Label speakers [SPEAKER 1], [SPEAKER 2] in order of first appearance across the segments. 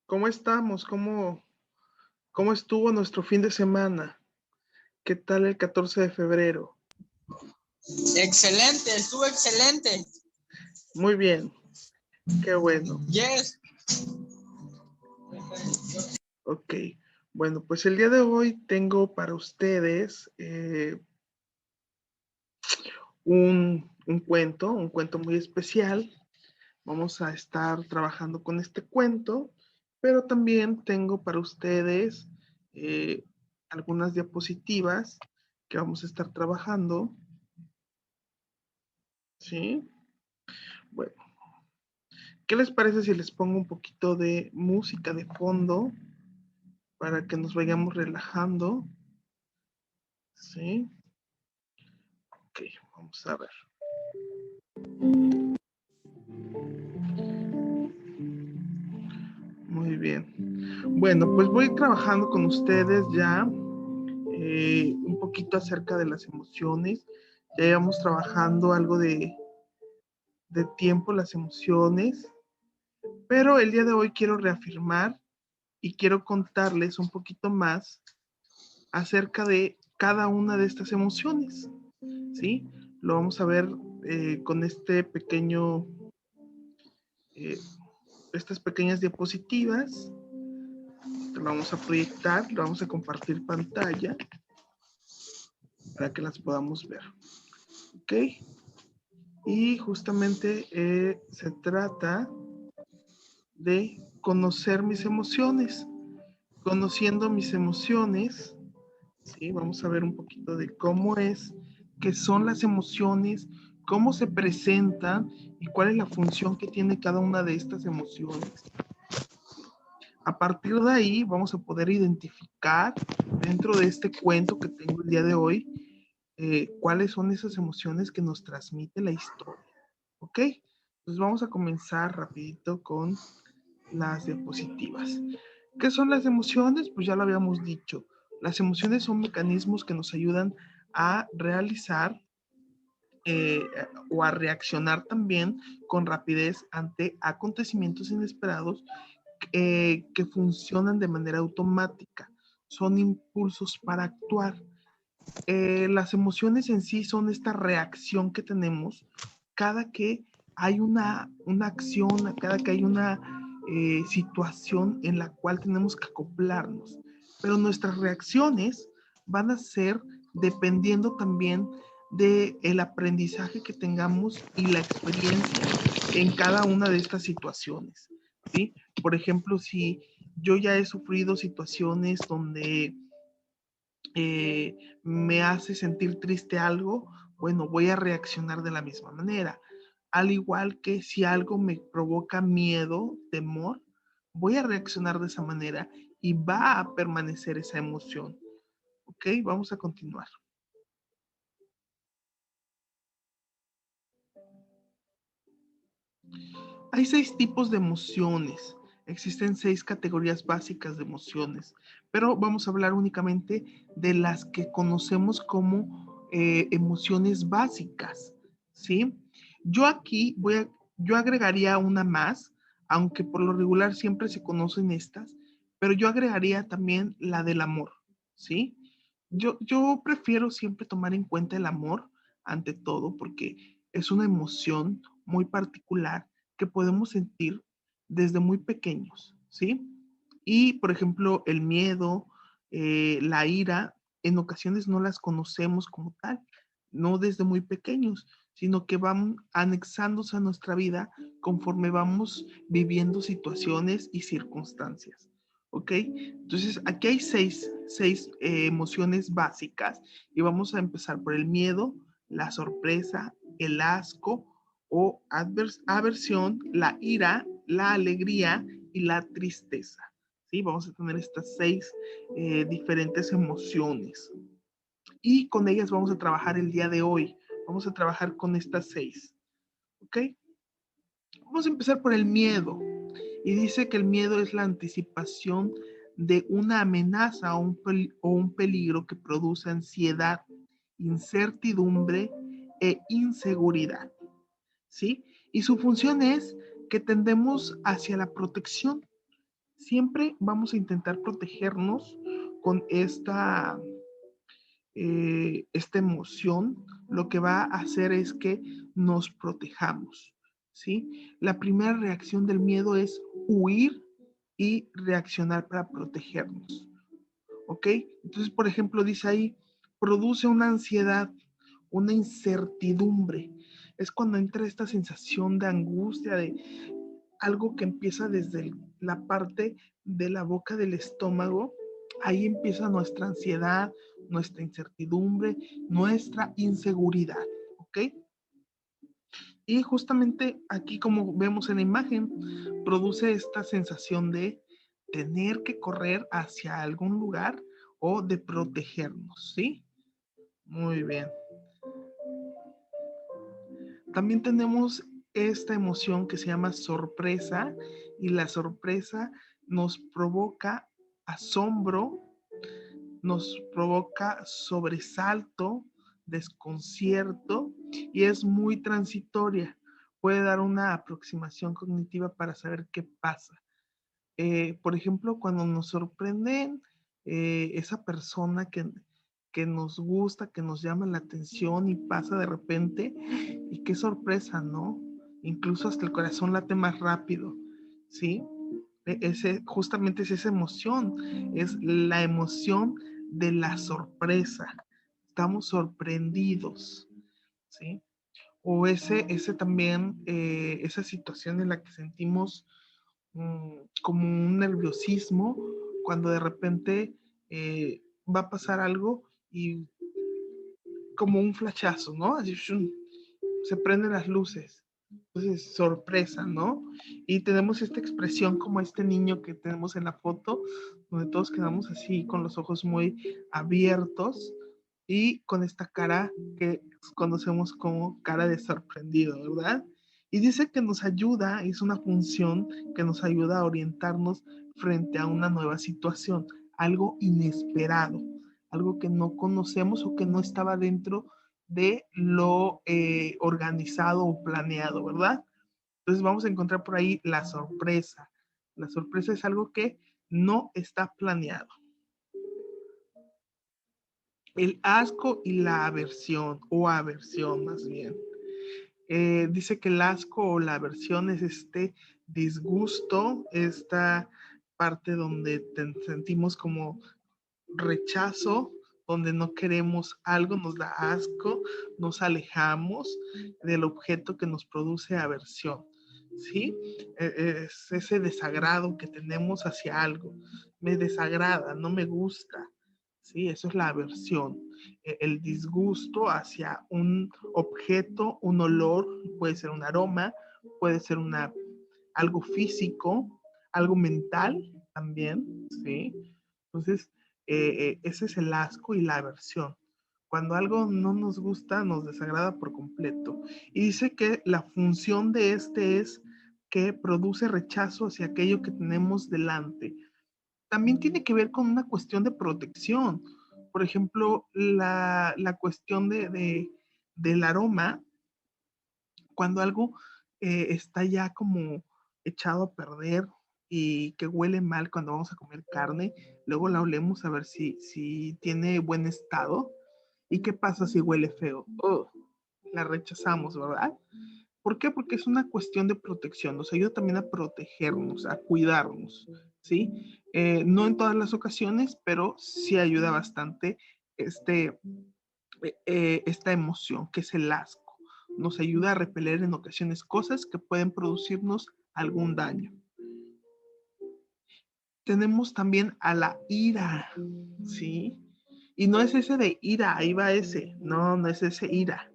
[SPEAKER 1] ¿Cómo estamos? ¿Cómo estuvo nuestro fin de semana? ¿Qué tal el 14 de febrero?
[SPEAKER 2] Excelente, estuvo excelente.
[SPEAKER 1] Muy bien, qué bueno.
[SPEAKER 2] Yes.
[SPEAKER 1] Ok, bueno, pues el día de hoy tengo para ustedes un cuento muy especial. Vamos a estar trabajando con este cuento, pero también tengo para ustedes eh, algunas diapositivas que vamos a estar trabajando. ¿Sí? Bueno, ¿qué les parece si les pongo un poquito de música de fondo para que nos vayamos relajando? ¿Sí? Ok, vamos a ver. Muy bien. Bueno, pues voy trabajando con ustedes ya un poquito acerca de las emociones. Ya íbamos trabajando algo de tiempo las emociones, pero el día de hoy quiero reafirmar y quiero contarles un poquito más acerca de cada una de estas emociones, ¿sí? Lo vamos a ver con estas pequeñas diapositivas. Lo vamos a proyectar, lo vamos a compartir pantalla para que las podamos ver, ¿ok? Y justamente se trata de conocer mis emociones. Conociendo mis emociones, ¿sí? Vamos a ver un poquito de cómo es, qué son las emociones, cómo se presentan y cuál es la función que tiene cada una de estas emociones. A partir de ahí vamos a poder identificar dentro de este cuento que tengo el día de hoy cuáles son esas emociones que nos transmite la historia. ¿Ok? Entonces vamos a comenzar rapidito con las diapositivas. ¿Qué son las emociones? Pues ya lo habíamos dicho. Las emociones son mecanismos que nos ayudan a realizar o a reaccionar también con rapidez ante acontecimientos inesperados que funcionan de manera automática. Son impulsos para actuar. Las emociones en sí son esta reacción que tenemos cada que hay una acción, cada que hay una situación en la cual tenemos que acoplarnos. Pero nuestras reacciones van a ser dependiendo también del aprendizaje que tengamos y la experiencia en cada una de estas situaciones, ¿sí? Por ejemplo, si yo ya he sufrido situaciones donde me hace sentir triste algo, bueno, voy a reaccionar de la misma manera. Al igual que si algo me provoca miedo, temor, voy a reaccionar de esa manera y va a permanecer esa emoción. ¿Ok? Vamos a continuar. Hay 6 tipos de emociones. Existen 6 categorías básicas de emociones, pero vamos a hablar únicamente de las que conocemos como emociones básicas, ¿sí? Yo aquí yo agregaría una más, aunque por lo regular siempre se conocen estas, pero yo agregaría también la del amor, ¿sí? Yo prefiero siempre tomar en cuenta el amor ante todo porque es una emoción muy particular que podemos sentir desde muy pequeños, ¿sí? Y, por ejemplo, el miedo, la ira, en ocasiones no las conocemos como tal, no desde muy pequeños, sino que van anexándose a nuestra vida conforme vamos viviendo situaciones y circunstancias, ¿ok? Entonces, aquí hay seis emociones básicas y vamos a empezar por el miedo, la sorpresa, el asco, o aversión, la ira, la alegría y la tristeza. ¿Sí? Vamos a tener estas 6 diferentes emociones. Y con ellas vamos a trabajar el día de hoy. Vamos a trabajar con estas 6. ¿Ok? Vamos a empezar por el miedo. Y dice que el miedo es la anticipación de una amenaza o un peligro que produce ansiedad, incertidumbre e inseguridad. ¿sí? Y su función es que tendemos hacia la protección. Siempre vamos a intentar protegernos con esta emoción. Lo que va a hacer es que nos protejamos, ¿sí? La primera reacción del miedo es huir y reaccionar para protegernos, ¿ok? Entonces, por ejemplo, dice ahí, produce una ansiedad, una incertidumbre. Es cuando entra esta sensación de angustia, de algo que empieza desde la parte de la boca del estómago. Ahí empieza nuestra ansiedad, nuestra incertidumbre, nuestra inseguridad, ¿ok? Y justamente aquí, como vemos en la imagen, produce esta sensación de tener que correr hacia algún lugar o de protegernos, ¿sí? Muy bien. También tenemos esta emoción que se llama sorpresa, y la sorpresa nos provoca asombro, nos provoca sobresalto, desconcierto, y es muy transitoria. Puede dar una aproximación cognitiva para saber qué pasa. Por ejemplo, cuando nos sorprenden esa persona que nos gusta, que nos llama la atención y pasa de repente, y qué sorpresa, ¿no? Incluso hasta el corazón late más rápido, ¿sí? Justamente es esa emoción, es la emoción de la sorpresa. Estamos sorprendidos, ¿sí? O ese también, esa situación en la que sentimos como un nerviosismo cuando de repente va a pasar algo y como un flashazo, ¿no? Así, shum, se prenden las luces. Entonces, sorpresa, ¿no? Y tenemos esta expresión como este niño que tenemos en la foto, donde todos quedamos así con los ojos muy abiertos y con esta cara que conocemos como cara de sorprendido, ¿verdad? Y dice que nos ayuda, es una función que nos ayuda a orientarnos frente a una nueva situación, algo inesperado, algo que no conocemos o que no estaba dentro de lo organizado o planeado, ¿verdad? Entonces vamos a encontrar por ahí la sorpresa. La sorpresa es algo que no está planeado. El asco y la aversión, o aversión más bien. Dice que el asco o la aversión es este disgusto, esta parte donde sentimos como rechazo, donde no queremos algo, nos da asco, nos alejamos del objeto que nos produce aversión, ¿sí? Es ese desagrado que tenemos hacia algo. Me desagrada, no me gusta, ¿sí? Eso es la aversión. El disgusto hacia un objeto, un olor, puede ser un aroma, puede ser algo físico, algo mental también, ¿sí? Entonces, ese es el asco y la aversión. Cuando algo no nos gusta, nos desagrada por completo. Y dice que la función de este es que produce rechazo hacia aquello que tenemos delante. También tiene que ver con una cuestión de protección. Por ejemplo, la cuestión del aroma, cuando algo está ya como echado a perder y que huele mal cuando vamos a comer carne, luego la olemos a ver si tiene buen estado. ¿Y qué pasa si huele feo? Oh, la rechazamos, ¿verdad? ¿Por qué? Porque es una cuestión de protección, nos ayuda también a protegernos, a cuidarnos, ¿sí? No en todas las ocasiones, pero sí ayuda bastante este, esta emoción, que es el asco. Nos ayuda a repeler en ocasiones cosas que pueden producirnos algún daño. Tenemos también a la ira, ¿sí? Y no es ese de ira, ahí va ese. No, no es ese ira.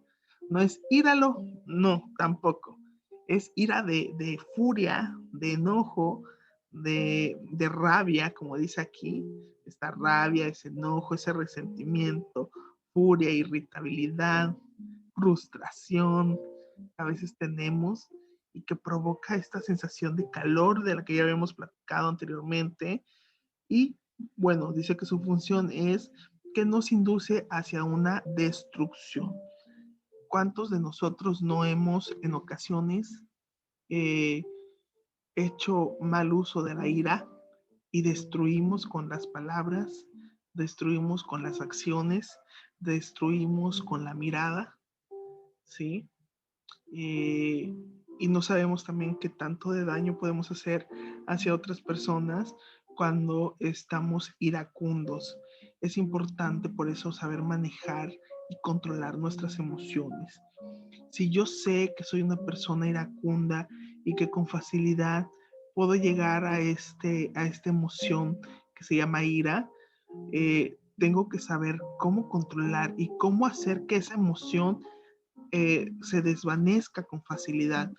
[SPEAKER 1] No es íralo, no, tampoco. Es ira de furia, de enojo, de rabia, como dice aquí. Esta rabia, ese enojo, ese resentimiento, furia, irritabilidad, frustración, a veces tenemos y que provoca esta sensación de calor de la que ya habíamos platicado anteriormente. Y bueno, dice que su función es que nos induce hacia una destrucción. ¿Cuántos de nosotros no hemos en ocasiones hecho mal uso de la ira y destruimos con las palabras, destruimos con las acciones, destruimos con la mirada, ¿sí? Y no sabemos también qué tanto de daño podemos hacer hacia otras personas cuando estamos iracundos. Es importante por eso saber manejar y controlar nuestras emociones. Si yo sé que soy una persona iracunda y que con facilidad puedo llegar a esta emoción que se llama ira, tengo que saber cómo controlar y cómo hacer que esa emoción se desvanezca con facilidad.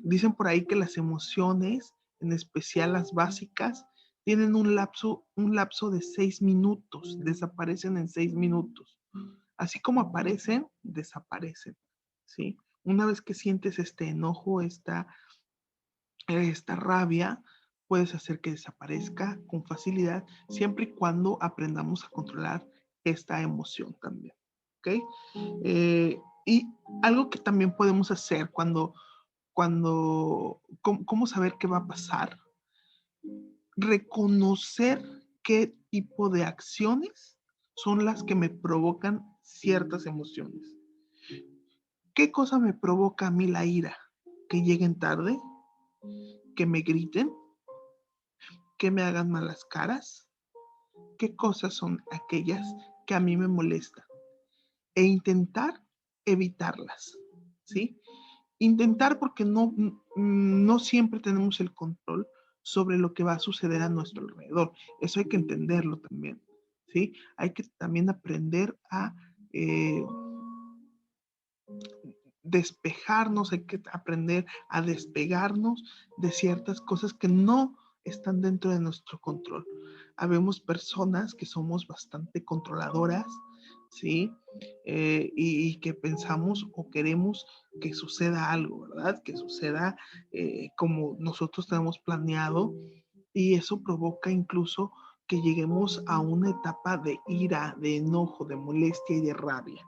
[SPEAKER 1] Dicen por ahí que las emociones, en especial las básicas, tienen un lapso de 6 minutos, desaparecen en 6 minutos. Así como aparecen, desaparecen, ¿sí? Una vez que sientes este enojo, esta rabia, puedes hacer que desaparezca con facilidad, siempre y cuando aprendamos a controlar esta emoción también, ¿ok? Y algo que también podemos hacer ¿cómo saber qué va a pasar? Reconocer qué tipo de acciones son las que me provocan ciertas emociones. ¿Qué cosa me provoca a mí la ira? Que lleguen tarde, que me griten, que me hagan malas caras. ¿Qué cosas son aquellas que a mí me molestan? E intentar evitarlas, ¿sí? Intentar porque no siempre tenemos el control sobre lo que va a suceder a nuestro alrededor. Eso hay que entenderlo también, ¿sí? Hay que también aprender a despejarnos, hay que aprender a despegarnos de ciertas cosas que no están dentro de nuestro control. Habemos personas que somos bastante controladoras, ¿sí? Y que pensamos o queremos que suceda algo, ¿verdad? Que suceda como nosotros tenemos planeado, y eso provoca incluso que lleguemos a una etapa de ira, de enojo, de molestia y de rabia.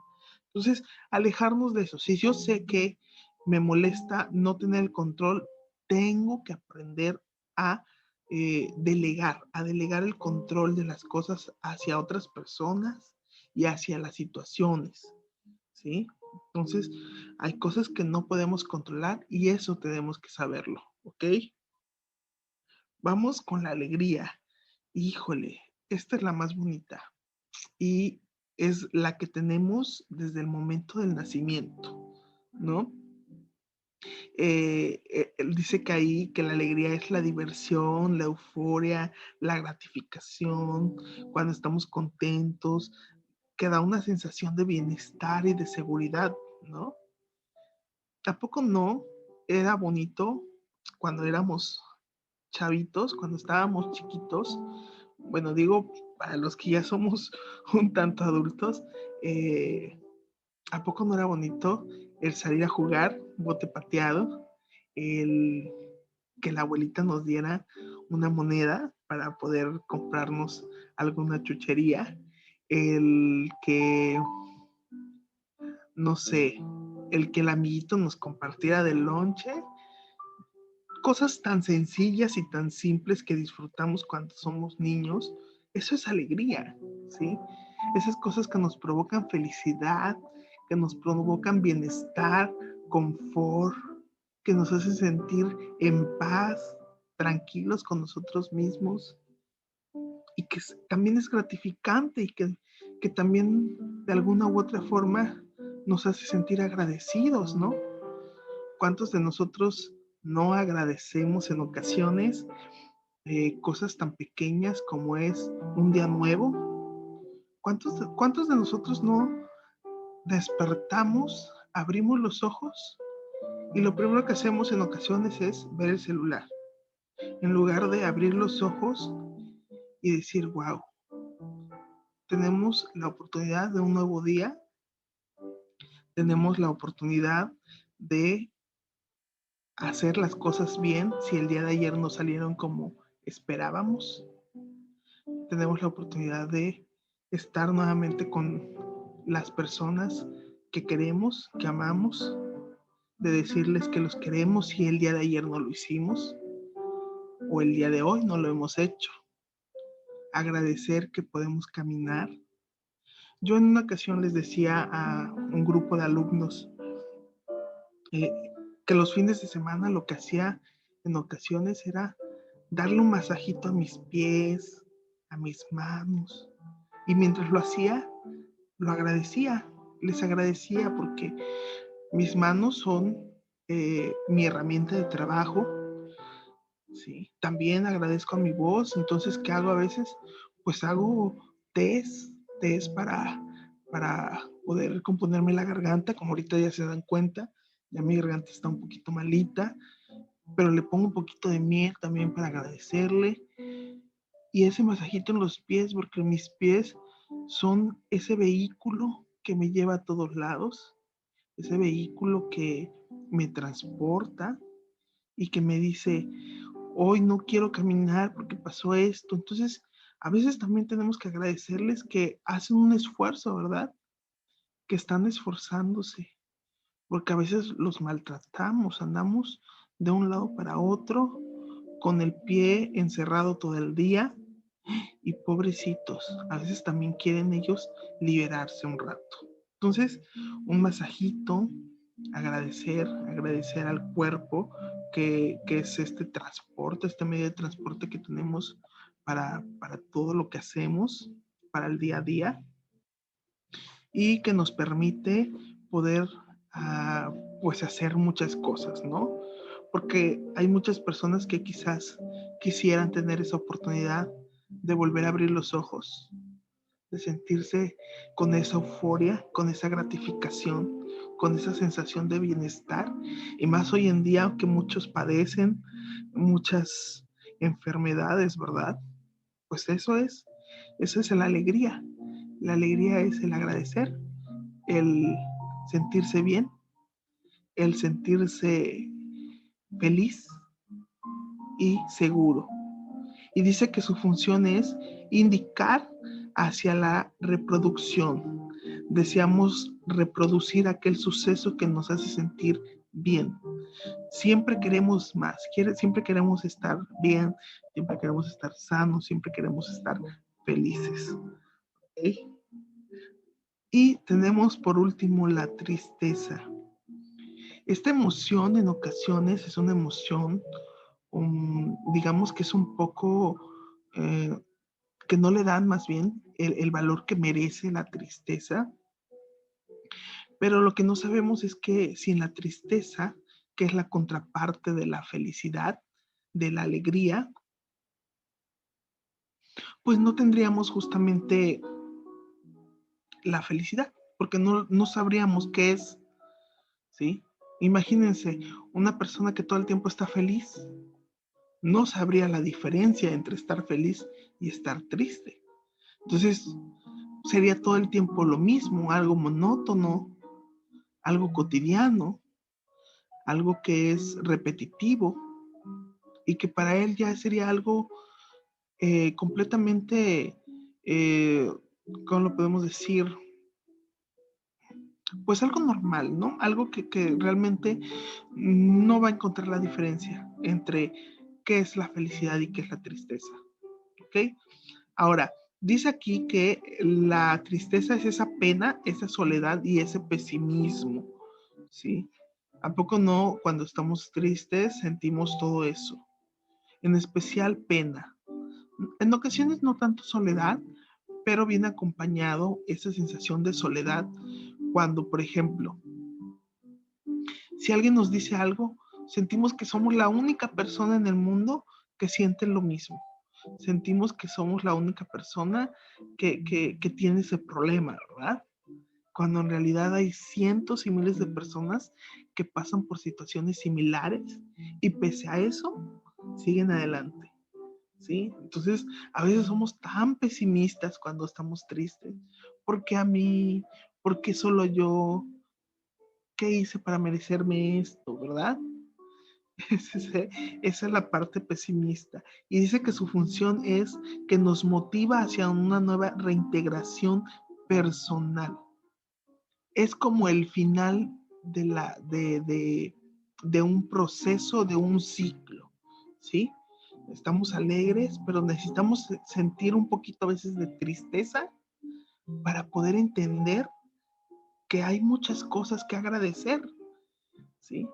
[SPEAKER 1] Entonces, alejarnos de eso. Si yo sé que me molesta no tener el control, tengo que aprender a a delegar el control de las cosas hacia otras personas y hacia las situaciones, ¿sí? Entonces, hay cosas que no podemos controlar y eso tenemos que saberlo, ¿ok? Vamos con la alegría. Híjole, esta es la más bonita y es la que tenemos desde el momento del nacimiento, ¿no? Él dice que ahí que la alegría es la diversión, la euforia, la gratificación, cuando estamos contentos, que da una sensación de bienestar y de seguridad, ¿no? Tampoco no era bonito cuando éramos chavitos, cuando estábamos chiquitos. Bueno, digo, para los que ya somos un tanto adultos, ¿a poco no era bonito el salir a jugar bote pateado? El que la abuelita nos diera una moneda para poder comprarnos alguna chuchería. El que, no sé, el que el amiguito nos compartiera del lonche. Cosas tan sencillas y tan simples que disfrutamos cuando somos niños. Eso es alegría, ¿sí? Esas cosas que nos provocan felicidad, que nos provocan bienestar, confort, que nos hacen sentir en paz, tranquilos con nosotros mismos, y que también es gratificante y que también de alguna u otra forma nos hace sentir agradecidos, ¿no? ¿Cuántos de nosotros no agradecemos en ocasiones cosas tan pequeñas como es un día nuevo? ¿Cuántos de nosotros no despertamos, abrimos los ojos y lo primero que hacemos en ocasiones es ver el celular, en lugar de abrir los ojos y decir, wow, tenemos la oportunidad de un nuevo día, tenemos la oportunidad de hacer las cosas bien si el día de ayer no salieron como esperábamos? Tenemos la oportunidad de estar nuevamente con las personas que queremos, que amamos, de decirles que los queremos si el día de ayer no lo hicimos o el día de hoy no lo hemos hecho. Agradecer que podemos caminar. Yo en una ocasión les decía a un grupo de alumnos eh, que los fines de semana lo que hacía en ocasiones era darle un masajito a mis pies, a mis manos. Y mientras lo hacía, lo agradecía, les agradecía porque mis manos son mi herramienta de trabajo. Sí, también agradezco a mi voz. Entonces, ¿qué hago a veces? Pues hago test para poder componerme la garganta, como ahorita ya se dan cuenta, ya mi garganta está un poquito malita, pero le pongo un poquito de miel también para agradecerle. Y ese masajito en los pies, porque mis pies son ese vehículo que me lleva a todos lados, ese vehículo que me transporta y que me dice, hoy no quiero caminar porque pasó esto. Entonces, a veces también tenemos que agradecerles que hacen un esfuerzo, ¿verdad? Que están esforzándose, porque a veces los maltratamos, andamos de un lado para otro, con el pie encerrado todo el día, y pobrecitos, a veces también quieren ellos liberarse un rato. Entonces, un masajito, agradecer al cuerpo que es este transporte, este medio de transporte que tenemos para todo lo que hacemos, para el día a día, y que nos permite poder pues hacer muchas cosas, ¿no? Porque hay muchas personas que quizás quisieran tener esa oportunidad de volver a abrir los ojos, de sentirse con esa euforia, con esa gratificación, con esa sensación de bienestar. Y más hoy en día que muchos padecen muchas enfermedades, ¿verdad? Pues eso es la alegría. La alegría es el agradecer, el sentirse bien, el sentirse feliz y seguro. Y dice que su función es indicar hacia la reproducción. Deseamos reproducir aquel suceso que nos hace sentir bien. Siempre queremos más, siempre queremos estar bien, siempre queremos estar sanos, siempre queremos estar felices. ¿Okay? Y tenemos por último la tristeza. Esta emoción en ocasiones es una emoción, digamos que es un poco que no le dan más bien el valor que merece la tristeza, pero lo que no sabemos es que sin la tristeza, que es la contraparte de la felicidad, de la alegría, pues no tendríamos justamente la felicidad, porque no sabríamos qué es, ¿sí? Imagínense, una persona que todo el tiempo está feliz, no sabría la diferencia entre estar feliz y estar triste. Entonces, sería todo el tiempo lo mismo, algo monótono, algo cotidiano, algo que es repetitivo y que para él ya sería algo completamente, ¿cómo lo podemos decir? Pues algo normal, ¿no? Algo que realmente no va a encontrar la diferencia entre qué es la felicidad y qué es la tristeza. ¿Ok? Ahora, dice aquí que la tristeza es esa pena, esa soledad y ese pesimismo, ¿sí? ¿A poco no cuando estamos tristes sentimos todo eso? En especial pena. En ocasiones no tanto soledad, pero viene acompañado esa sensación de soledad cuando, por ejemplo, si alguien nos dice algo, sentimos que somos la única persona en el mundo que siente lo mismo. Sentimos que somos la única persona que tiene ese problema, ¿verdad? Cuando en realidad hay cientos y miles de personas que pasan por situaciones similares y pese a eso, siguen adelante, ¿sí? Entonces, a veces somos tan pesimistas cuando estamos tristes. ¿Por qué a mí? ¿Por qué solo yo? ¿Qué hice para merecerme esto, verdad? Esa es la parte pesimista. Y dice que su función es que nos motiva hacia una nueva reintegración personal. es como el final de un proceso, de un ciclo, ¿sí? Estamos alegres, pero necesitamos sentir un poquito a veces de tristeza para poder entender que hay muchas cosas que agradecer, ¿sí?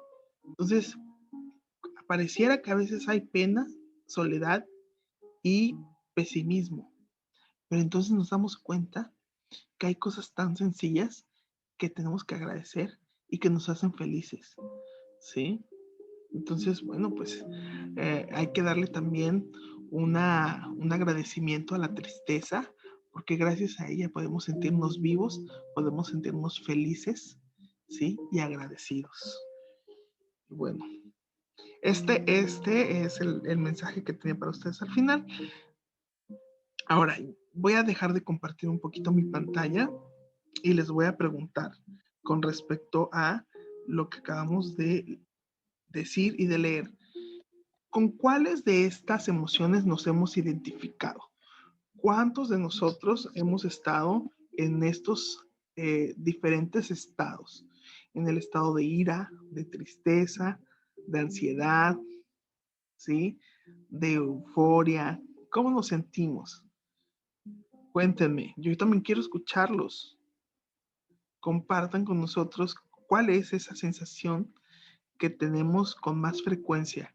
[SPEAKER 1] Entonces, pareciera que a veces hay pena, soledad y pesimismo, pero entonces nos damos cuenta que hay cosas tan sencillas que tenemos que agradecer y que nos hacen felices, ¿sí? Entonces, bueno, pues hay que darle también un agradecimiento a la tristeza, porque gracias a ella podemos sentirnos vivos, podemos sentirnos felices, ¿sí? Y agradecidos. Bueno, este es el mensaje que tenía para ustedes al final. Ahora, voy a dejar de compartir un poquito mi pantalla y les voy a preguntar con respecto a lo que acabamos de decir y de leer. ¿Con cuáles de estas emociones nos hemos identificado? ¿Cuántos de nosotros hemos estado en estos diferentes estados? En el estado de ira, de tristeza, de ansiedad, ¿sí? De euforia. ¿Cómo nos sentimos? Cuéntenme, yo también quiero escucharlos. Compartan con nosotros cuál es esa sensación que tenemos con más frecuencia.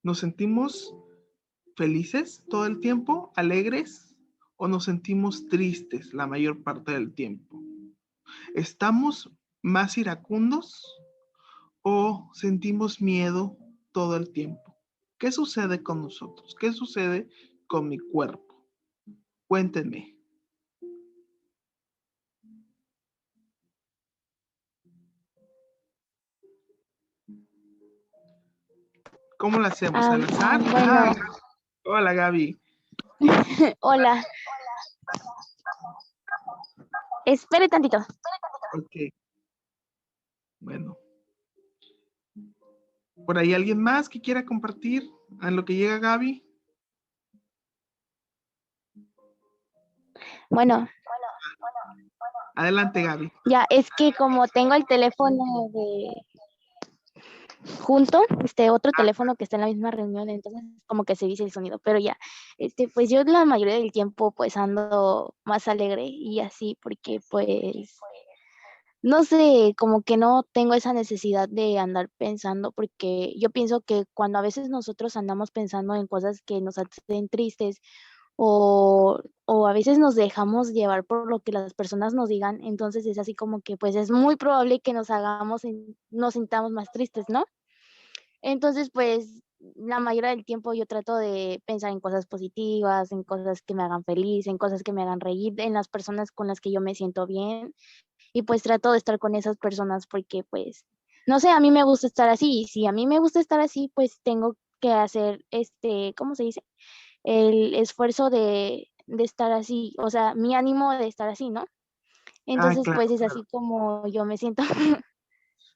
[SPEAKER 1] ¿Nos sentimos felices todo el tiempo, alegres, o nos sentimos tristes la mayor parte del tiempo? ¿Estamos más iracundos o sentimos miedo todo el tiempo? ¿Qué sucede con nosotros? ¿Qué sucede con mi cuerpo? Cuéntenme. ¿Cómo lo hacemos? ¿Al azar?
[SPEAKER 2] Bueno,
[SPEAKER 1] Hola, Gaby.
[SPEAKER 2] hola. Espere tantito.
[SPEAKER 1] Ok, bueno. ¿Por ahí alguien más que quiera compartir a lo que llega Gaby?
[SPEAKER 2] Bueno,
[SPEAKER 1] Adelante, Gaby.
[SPEAKER 2] ya es que como tengo el teléfono junto, otro teléfono que está en la misma reunión, entonces como que se dice el sonido, pero ya, pues yo la mayoría del tiempo pues ando más alegre y así porque pues no sé, como que no tengo esa necesidad de andar pensando, porque yo pienso que cuando a veces nosotros andamos pensando en cosas que nos hacen tristes o a veces nos dejamos llevar por lo que las personas nos digan, entonces es así como que pues es muy probable que nos sintamos más tristes, ¿no? Entonces pues la mayoría del tiempo yo trato de pensar en cosas positivas, en cosas que me hagan feliz, en cosas que me hagan reír, en las personas con las que yo me siento bien y pues trato de estar con esas personas porque pues, no sé, a mí me gusta estar así y si a mí me gusta estar así, pues tengo que hacer ¿cómo se dice? El esfuerzo de estar así, o sea, mi ánimo de estar así, ¿no?
[SPEAKER 1] Ah,
[SPEAKER 2] Entonces,
[SPEAKER 1] claro,
[SPEAKER 2] pues es
[SPEAKER 1] claro.
[SPEAKER 2] así como yo me siento.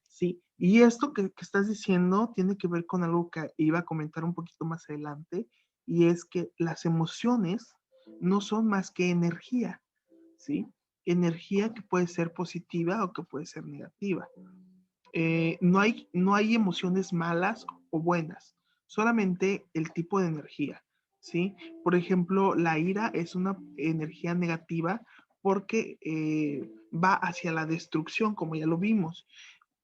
[SPEAKER 1] Sí, y esto que estás diciendo tiene que ver con algo que iba a comentar un poquito más adelante, y es que las emociones no son más que energía, ¿sí? Energía que puede ser positiva o que puede ser negativa. No hay emociones malas o buenas, solamente el tipo de energía, ¿sí? Por ejemplo, la ira es una energía negativa porque va hacia la destrucción, como ya lo vimos.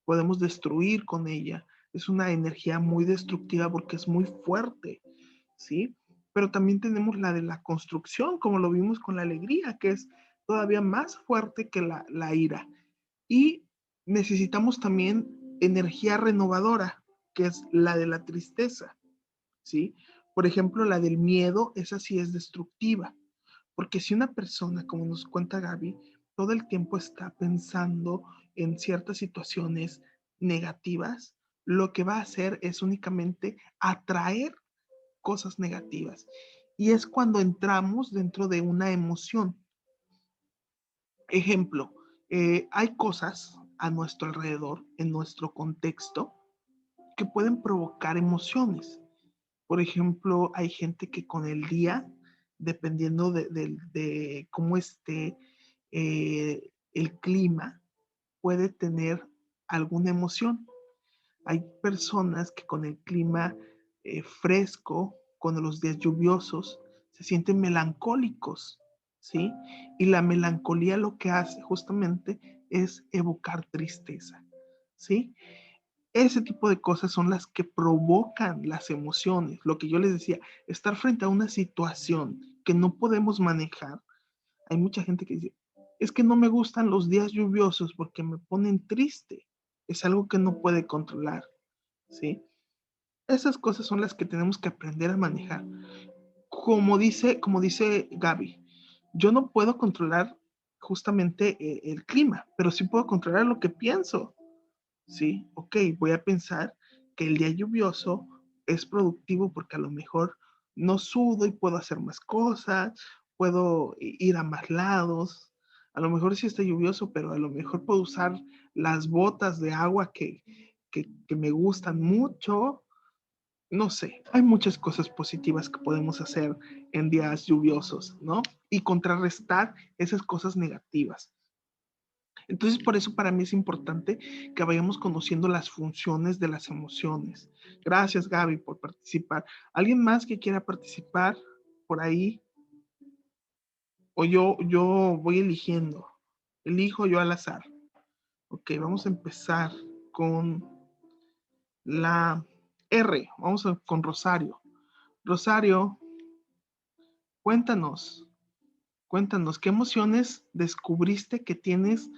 [SPEAKER 1] Podemos destruir con ella. Es una energía muy destructiva porque es muy fuerte, ¿sí? Pero también tenemos la de la construcción, como lo vimos con la alegría, que es todavía más fuerte que la ira. Y necesitamos también energía renovadora, que es la de la tristeza, ¿sí? Por ejemplo, la del miedo, esa sí es destructiva, porque si una persona, como nos cuenta Gaby, todo el tiempo está pensando en ciertas situaciones negativas, lo que va a hacer es únicamente atraer cosas negativas. Y es cuando entramos dentro de una emoción. Ejemplo, hay cosas a nuestro alrededor, en nuestro contexto, que pueden provocar emociones. Por ejemplo, hay gente que con el día, dependiendo de cómo esté el clima, puede tener alguna emoción. Hay personas que con el clima fresco, con los días lluviosos, se sienten melancólicos, ¿sí? Y la melancolía lo que hace justamente es evocar tristeza, ¿sí? Ese tipo de cosas son las que provocan las emociones. Lo que yo les decía, estar frente a una situación que no podemos manejar. Hay mucha gente que dice, es que no me gustan los días lluviosos porque me ponen triste. Es algo que no puede controlar, ¿sí? Esas cosas son las que tenemos que aprender a manejar. Como dice Gaby, yo no puedo controlar justamente el clima, pero sí puedo controlar lo que pienso. Sí, ok, voy a pensar que el día lluvioso es productivo porque a lo mejor no sudo y puedo hacer más cosas, puedo ir a más lados. A lo mejor sí está lluvioso, pero a lo mejor puedo usar las botas de agua que me gustan mucho. No sé, hay muchas cosas positivas que podemos hacer en días lluviosos, ¿no? Y contrarrestar esas cosas negativas. Entonces, por eso para mí es importante que vayamos conociendo las funciones de las emociones. Gracias, Gaby, por participar. ¿Alguien más que quiera participar por ahí? O yo voy eligiendo. Elijo yo al azar. Ok, vamos a empezar con la R. Con Rosario. Rosario, cuéntanos. Cuéntanos, ¿qué emociones descubriste que tienes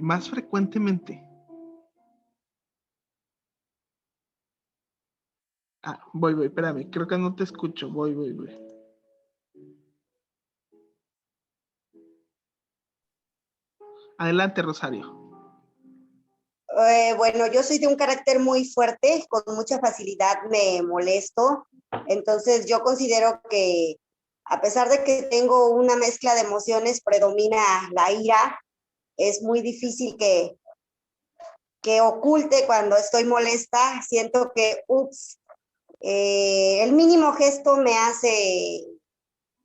[SPEAKER 1] más frecuentemente? Voy, espérame, creo que no te escucho. Voy. Adelante, Rosario.
[SPEAKER 3] Bueno, yo soy de un carácter muy fuerte, con mucha facilidad me molesto, entonces yo considero que a pesar de que tengo una mezcla de emociones, predomina la ira, es muy difícil que oculte cuando estoy molesta, siento que, el mínimo gesto me hace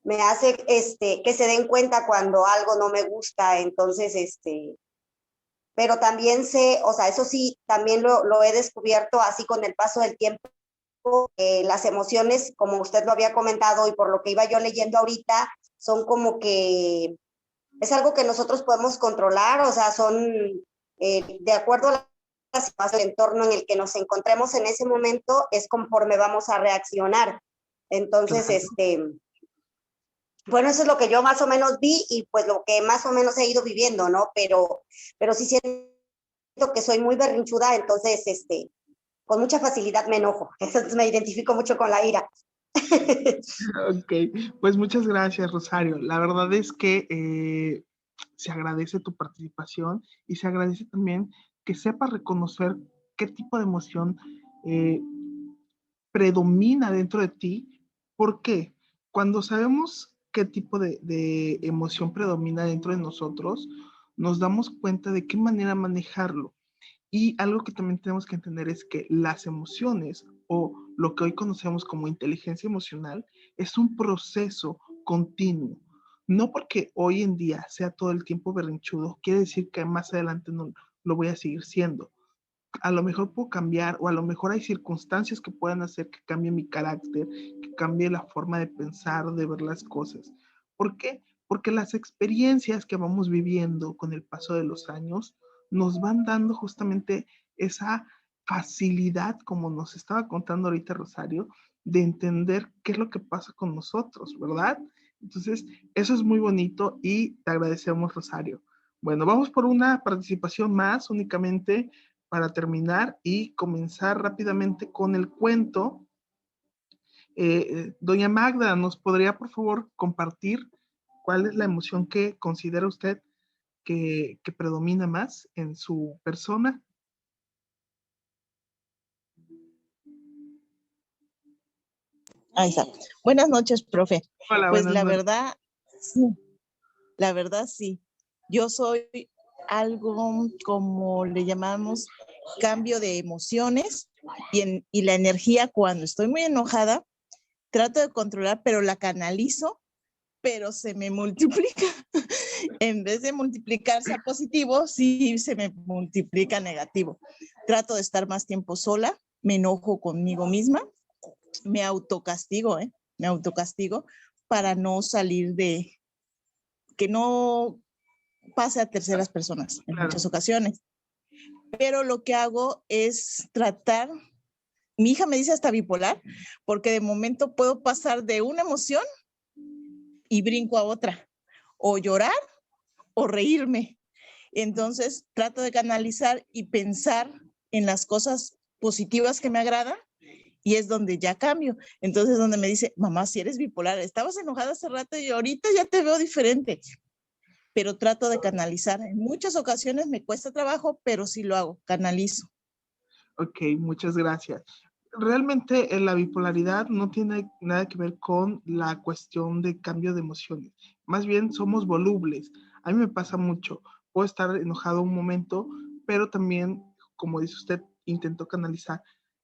[SPEAKER 3] que se den cuenta cuando algo no me gusta, entonces, pero también sé, o sea, eso sí, también lo he descubierto así con el paso del tiempo, las emociones, como usted lo había comentado y por lo que iba yo leyendo ahorita, son como que es algo que nosotros podemos controlar, o sea, son de acuerdo a la situación, el entorno en el que nos encontremos en ese momento, es conforme vamos a reaccionar. Entonces,
[SPEAKER 1] Claro.
[SPEAKER 3] bueno, eso es lo que yo más o menos vi y pues lo que más o menos he ido viviendo, ¿no? Pero sí siento que soy muy berrinchuda, entonces, con mucha facilidad me enojo. Entonces me identifico mucho con la ira.
[SPEAKER 1] Ok, pues muchas gracias, Rosario. La verdad es que se agradece tu participación y se agradece también que sepas reconocer qué tipo de emoción eh, predomina dentro de ti. ¿Por qué? Cuando sabemos qué tipo de emoción predomina dentro de nosotros, nos damos cuenta de qué manera manejarlo. Y algo que también tenemos que entender es que las emociones o lo que hoy conocemos como inteligencia emocional es un proceso continuo. No porque hoy en día sea todo el tiempo berrinchudo, quiere decir que más adelante no lo voy a seguir siendo. A lo mejor puedo cambiar o a lo mejor hay circunstancias que puedan hacer que cambie mi carácter, que cambie la forma de pensar, de ver las cosas. ¿Por qué? Porque las experiencias que vamos viviendo con el paso de los años nos van dando justamente esa facilidad, como nos estaba contando ahorita Rosario, de entender qué es lo que pasa con nosotros, ¿verdad? Entonces, eso es muy bonito y te agradecemos, Rosario. Bueno, vamos por una participación más únicamente para terminar y comenzar rápidamente con el cuento. Doña Magda, ¿nos podría por favor compartir cuál es la emoción que considera usted que predomina más en su persona?
[SPEAKER 4] Ahí está. Buenas noches, profe.
[SPEAKER 1] Hola,
[SPEAKER 4] Pues
[SPEAKER 1] buenas
[SPEAKER 4] la
[SPEAKER 1] noches.
[SPEAKER 4] verdad, sí. Yo soy algo como le llamamos cambio de emociones y la energía cuando estoy muy enojada, trato de controlar, pero la canalizo pero se me multiplica. En vez de multiplicarse a positivo, sí se me multiplica a negativo. Trato de estar más tiempo sola, me enojo conmigo misma, me autocastigo, me autocastigo para no salir de, que no pase a terceras personas en
[SPEAKER 1] Claro.
[SPEAKER 4] muchas ocasiones. Pero lo que hago es tratar, mi hija me dice hasta bipolar, porque de momento puedo pasar de una emoción y brinco a otra, o llorar o reírme. Entonces trato de canalizar y pensar en las cosas positivas que me agradan y es donde ya cambio. Entonces donde me dice, mamá, si eres bipolar, estabas enojada hace rato y ahorita ya te veo diferente. Pero trato de canalizar. En muchas ocasiones me cuesta trabajo, pero sí lo hago, canalizo.
[SPEAKER 1] Ok, muchas gracias. Realmente la bipolaridad no tiene nada que ver con la cuestión de cambio de emociones. Más bien somos volubles. A mí me pasa mucho. Puedo estar enojado un momento, pero también, como dice usted, intento canalizar.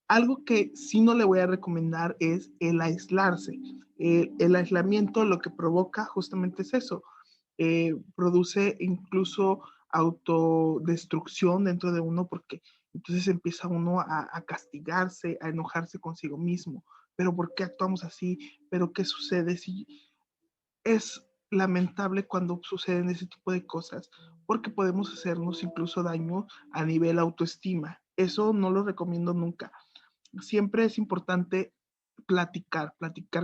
[SPEAKER 1] Algo que sí no le voy a recomendar es el aislarse. El aislamiento lo que provoca justamente es eso. Produce incluso autodestrucción dentro de uno porque entonces empieza uno a castigarse, a enojarse consigo mismo. ¿Pero por qué actuamos así? ¿Pero qué sucede? Si es lamentable cuando suceden ese tipo de cosas, porque podemos hacernos incluso daño a nivel autoestima. Eso no lo recomiendo nunca. Siempre es importante platicar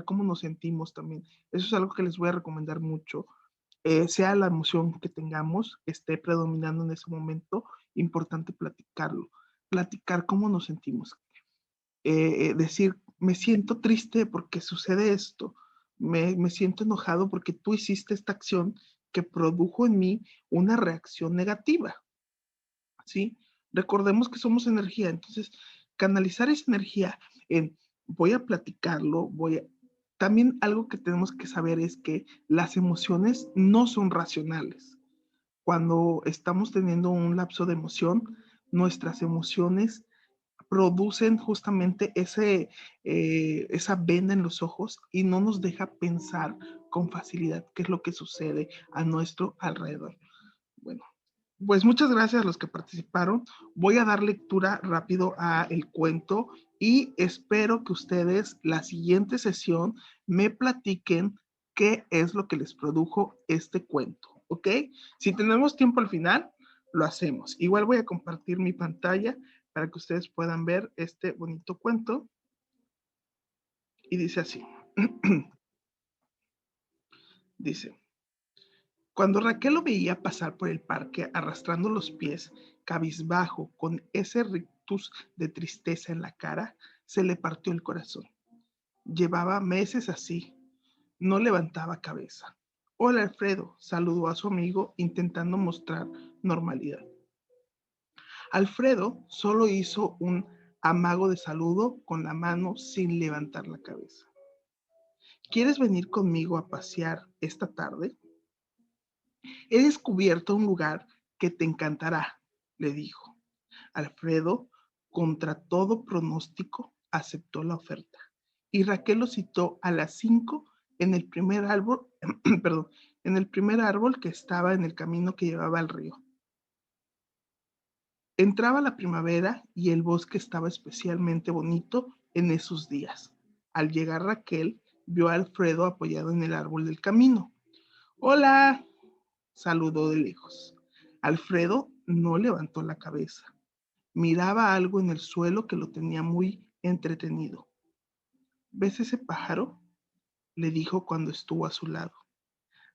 [SPEAKER 1] cómo nos sentimos también. Eso es algo que les voy a recomendar mucho. Sea la emoción que tengamos, que esté predominando en ese momento, importante platicarlo, platicar cómo nos sentimos. Decir, me siento triste porque sucede esto, me siento enojado porque tú hiciste esta acción que produjo en mí una reacción negativa, ¿sí? Recordemos que somos energía, entonces canalizar esa energía en voy a platicarlo, También algo que tenemos que saber es que las emociones no son racionales. Cuando estamos teniendo un lapso de emoción, nuestras emociones producen justamente esa venda en los ojos y no nos deja pensar con facilidad qué es lo que sucede a nuestro alrededor. Bueno, pues muchas gracias a los que participaron. Voy a dar lectura rápido a el cuento y espero que ustedes la siguiente sesión me platiquen qué es lo que les produjo este cuento, ¿ok? Si tenemos tiempo al final, lo hacemos. Igual voy a compartir mi pantalla para que ustedes puedan ver este bonito cuento. Y dice así. Dice, cuando Raquel lo veía pasar por el parque arrastrando los pies, cabizbajo, con ese rictus de tristeza en la cara, se le partió el corazón. Llevaba meses así, no levantaba cabeza. Hola, Alfredo, saludó a su amigo intentando mostrar normalidad. Alfredo solo hizo un amago de saludo con la mano sin levantar la cabeza. ¿Quieres venir conmigo a pasear esta tarde? He descubierto un lugar que te encantará, le dijo. Alfredo, contra todo pronóstico, aceptó la oferta y Raquel lo citó a las 5 en el primer árbol, perdón, en el primer árbol que estaba en el camino que llevaba al río. Entraba la primavera y el bosque estaba especialmente bonito en esos días. Al llegar Raquel, vio a Alfredo apoyado en el árbol del camino. ¡Hola!, saludó de lejos. Alfredo no levantó la cabeza. Miraba algo en el suelo que lo tenía muy entretenido. ¿Ves ese pájaro?, le dijo cuando estuvo a su lado.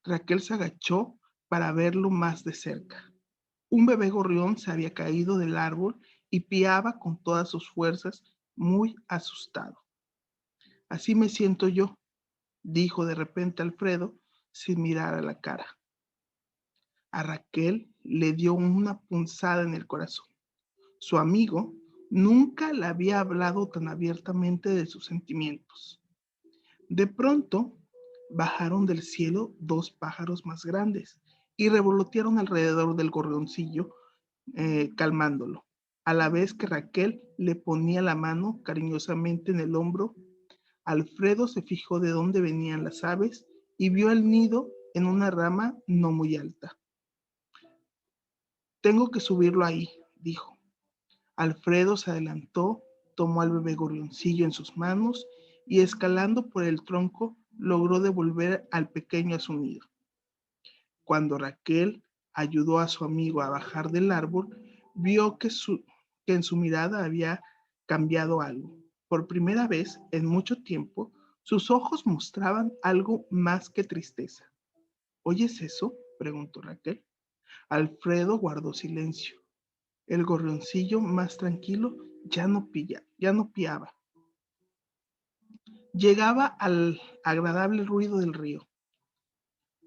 [SPEAKER 1] Raquel se agachó para verlo más de cerca. Un bebé gorrión se había caído del árbol y piaba con todas sus fuerzas, muy asustado. Así me siento yo, dijo de repente Alfredo, sin mirar a la cara. A Raquel le dio una punzada en el corazón. Su amigo nunca le había hablado tan abiertamente de sus sentimientos. De pronto, bajaron del cielo dos pájaros más grandes y revolotearon alrededor del gorrioncillo, calmándolo, a la vez que Raquel le ponía la mano cariñosamente en el hombro. Alfredo se fijó de dónde venían las aves y vio el nido en una rama no muy alta. Tengo que subirlo ahí, dijo. Alfredo se adelantó, tomó al bebé gorrioncillo en sus manos y escalando por el tronco logró devolver al pequeño a su nido. Cuando Raquel ayudó a su amigo a bajar del árbol, vio que en su mirada había cambiado algo. Por primera vez en mucho tiempo, sus ojos mostraban algo más que tristeza. ¿Oyes eso?, preguntó Raquel. Alfredo guardó silencio. El gorrioncillo, más tranquilo, ya no piaba. Llegaba al agradable ruido del río.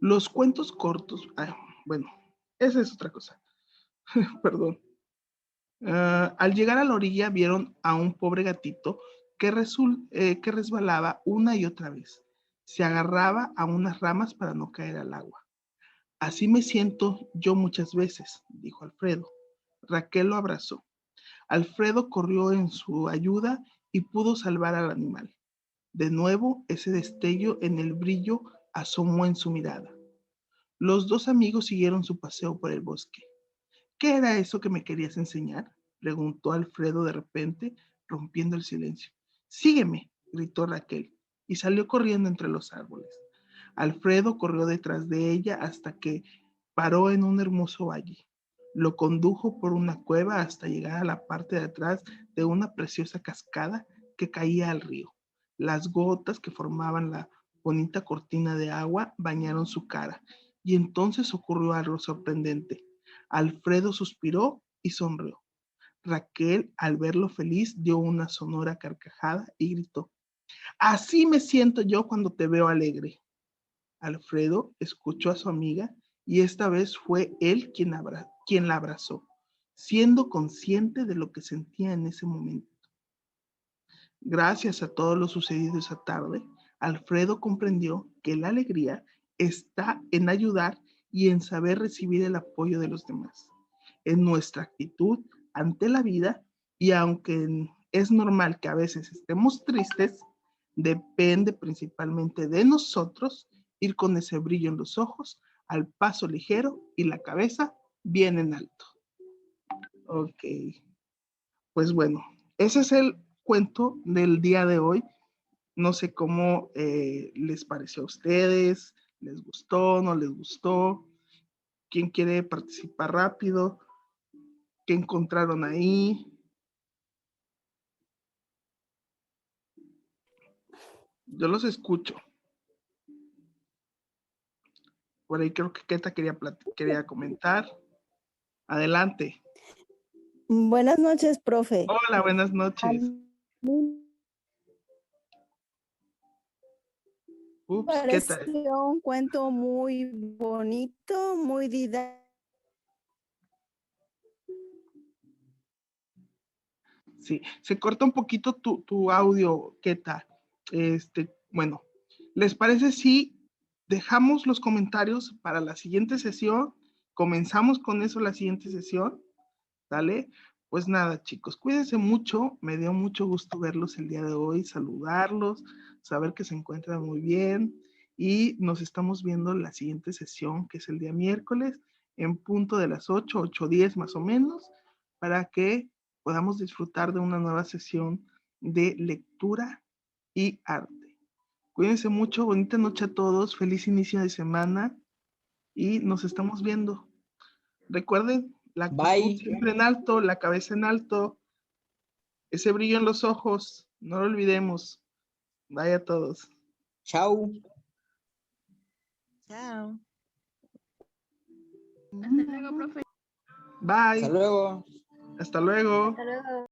[SPEAKER 1] Los cuentos cortos, bueno, esa es otra cosa, perdón. Al llegar a la orilla vieron a un pobre gatito que resbalaba una y otra vez. Se agarraba a unas ramas para no caer al agua. Así me siento yo muchas veces, dijo Alfredo. Raquel lo abrazó. Alfredo corrió en su ayuda y pudo salvar al animal. De nuevo, ese destello en el brillo asomó en su mirada. Los dos amigos siguieron su paseo por el bosque. ¿Qué era eso que me querías enseñar?, preguntó Alfredo de repente, rompiendo el silencio. Sígueme, gritó Raquel, y salió corriendo entre los árboles. Alfredo corrió detrás de ella hasta que paró en un hermoso valle. Lo condujo por una cueva hasta llegar a la parte de atrás de una preciosa cascada que caía al río. Las gotas que formaban la bonita cortina de agua bañaron su cara, y entonces ocurrió algo sorprendente. Alfredo suspiró y sonrió. Raquel, al verlo feliz, dio una sonora carcajada y gritó: «Así me siento yo cuando te veo alegre». Alfredo escuchó a su amiga y esta vez fue él quien la abrazó, siendo consciente de lo que sentía en ese momento. Gracias a todo lo sucedido esa tarde, Alfredo comprendió que la alegría está en ayudar y en saber recibir el apoyo de los demás, en nuestra actitud ante la vida, y aunque es normal que a veces estemos tristes, depende principalmente de nosotros ir con ese brillo en los ojos, al paso ligero y la cabeza bien en alto. Ok, pues bueno, ese es el cuento del día de hoy. No sé cómo les pareció a ustedes, les gustó, no les gustó, quién quiere participar rápido, qué encontraron ahí. Yo los escucho. Por ahí creo que Keta quería comentar. Adelante.
[SPEAKER 5] Buenas noches, profe.
[SPEAKER 1] Hola, buenas
[SPEAKER 5] A
[SPEAKER 1] noches.
[SPEAKER 5] mí me
[SPEAKER 1] Ups, Keta.
[SPEAKER 5] pareció un cuento muy bonito, muy didáctico.
[SPEAKER 1] Sí, se corta un poquito tu audio, Keta. Bueno, ¿les parece si dejamos los comentarios para la siguiente sesión? Comenzamos con eso la siguiente sesión, ¿sale? Pues nada, chicos, cuídense mucho. Me dio mucho gusto verlos el día de hoy, saludarlos, saber que se encuentran muy bien. Y nos estamos viendo en la siguiente sesión, que es el día miércoles, en punto de las 8:10 más o menos, para que podamos disfrutar de una nueva sesión de lectura y arte. Cuídense mucho, bonita noche a todos, feliz inicio de semana y nos estamos viendo. Recuerden, la actitud
[SPEAKER 6] Bye.
[SPEAKER 1] siempre en alto, la cabeza en alto, ese brillo en los ojos, no lo olvidemos. Bye a todos.
[SPEAKER 6] Chao.
[SPEAKER 4] Chao.
[SPEAKER 2] Hasta luego, profe.
[SPEAKER 1] Bye.
[SPEAKER 6] Hasta luego.
[SPEAKER 1] Hasta luego.
[SPEAKER 2] Hasta luego.